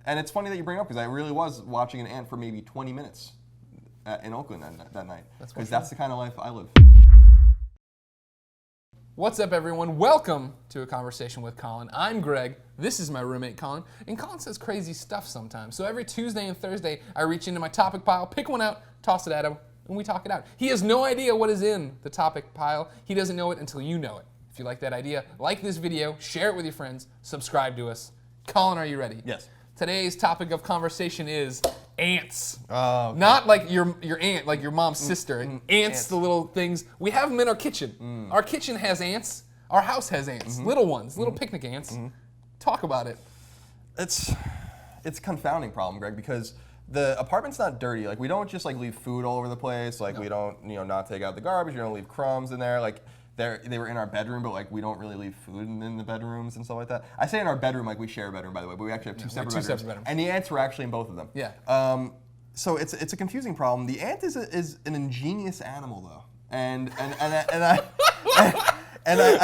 And it's funny that you bring it up because I really was watching an ant for maybe 20 minutes in Oakland that night. Because that's the kind of life I live. What's up, everyone? Welcome to A Conversation with Colin. I'm Greg. This is my roommate, Colin. And Colin says crazy stuff sometimes. So every Tuesday and Thursday, I reach into my topic pile, pick one out, toss it at him, and we talk it out. He has no idea what is in the topic pile. He doesn't know it until you know it. If you like that idea, like this video, share it with your friends, subscribe to us. Colin, are you ready? Yes. Today's topic of conversation is ants. Oh, okay. Not like your aunt, like your mom's sister. Ants, the little things. We have them in our kitchen. Our kitchen has ants. Our house has ants. Little ones, little picnic ants. Talk about it. It's a confounding problem, Greg, because the apartment's not dirty. Like, we don't just like leave food all over the place. Like, we don't, not take out the garbage. We don't leave crumbs in there. Like, they were in our bedroom, but like we don't really leave food in the bedrooms and stuff like that. I say in our bedroom, like we share a bedroom, by the way, but we actually have two separate bedrooms. And the ants were actually in both of them. Yeah. So it's a confusing problem. The ant is an ingenious animal, though, and I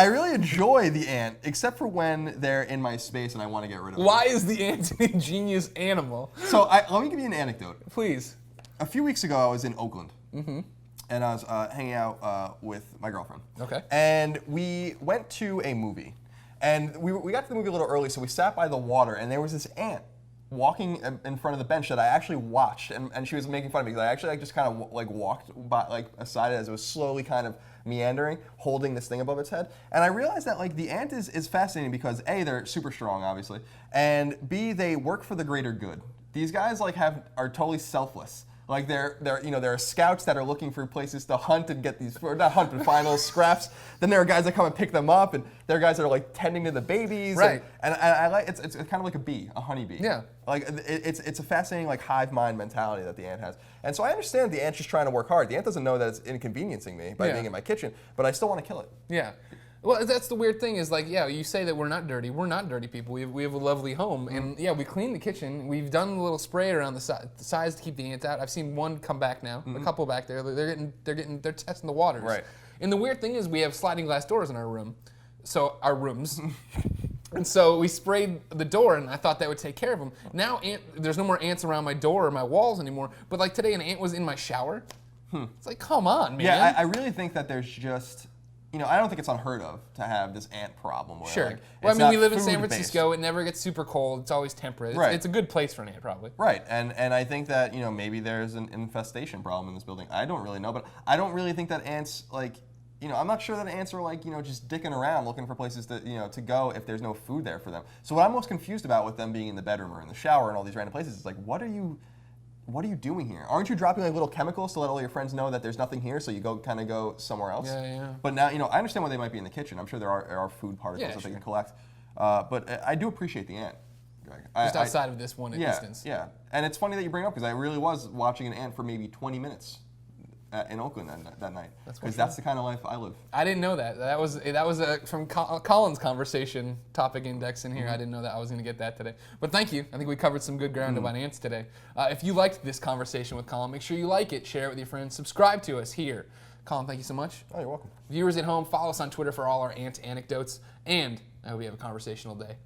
really enjoy the ant, except for when they're in my space and I want to get rid of them. Why is the ant an ingenious animal? So let me give you an anecdote. Please. A few weeks ago, I was in Oakland. And I was hanging out with my girlfriend. Okay. And we went to a movie. And we got to the movie a little early, so we sat by the water, and there was this ant walking in front of the bench that I actually watched, and she was making fun of me because I actually just kind of walked by, aside as it was slowly kind of meandering, holding this thing above its head. And I realized that the ant is fascinating because A, they're super strong, obviously, and B, they work for the greater good. These guys are totally selfless. Like there are scouts that are looking for places to hunt and get these, or not hunt, but find those scraps. Then there are guys that come and pick them up, and there are guys that are tending to the babies. Right. And I like it's kind of like a bee, a honeybee. Yeah. Like it's a fascinating hive mind mentality that the ant has. And so I understand the ant's just trying to work hard. The ant doesn't know that it's inconveniencing me by being in my kitchen, but I still want to kill it. Yeah. Well, that's the weird thing is you say that we're not dirty. We're not dirty people. We have a lovely home. And yeah, we clean the kitchen. We've done a little spray around the sides to keep the ants out. I've seen one come back now, a couple back there. They're testing the waters. Right. And the weird thing is we have sliding glass doors in our room. So our rooms. And so we sprayed the door, and I thought that would take care of them. Now there's no more ants around my door or my walls anymore. But today an ant was in my shower. It's come on, man. Yeah, I really think that there's just... I don't think it's unheard of to have this ant problem. Where, sure. Well, we live in San Francisco. It never gets super cold. It's always temperate. Right. It's a good place for an ant, probably. Right. And I think that, maybe there's an infestation problem in this building. I don't really know, but I don't really think that ants, I'm not sure that ants are, just dicking around looking for places to, to go if there's no food there for them. So what I'm most confused about with them being in the bedroom or in the shower and all these random places is, what are you doing here? Aren't you dropping little chemicals to let all your friends know that there's nothing here, so you go somewhere else? Yeah. But now, I understand why they might be in the kitchen. I'm sure there are food particles that they can collect. But I do appreciate the ant, Greg. Just outside of this one instance. Yeah. And it's funny that you bring it up because I really was watching an ant for maybe 20 minutes in Oakland that night. Because that's the kind of life I live. I didn't know that. That was from Colin's conversation topic index in here. I didn't know that I was going to get that today. But thank you. I think we covered some good ground about ants today. If you liked this conversation with Colin, make sure you like it, share it with your friends, subscribe to us here. Colin, thank you so much. Oh, you're welcome. Viewers at home, follow us on Twitter for all our ant anecdotes, and I hope you have a conversational day.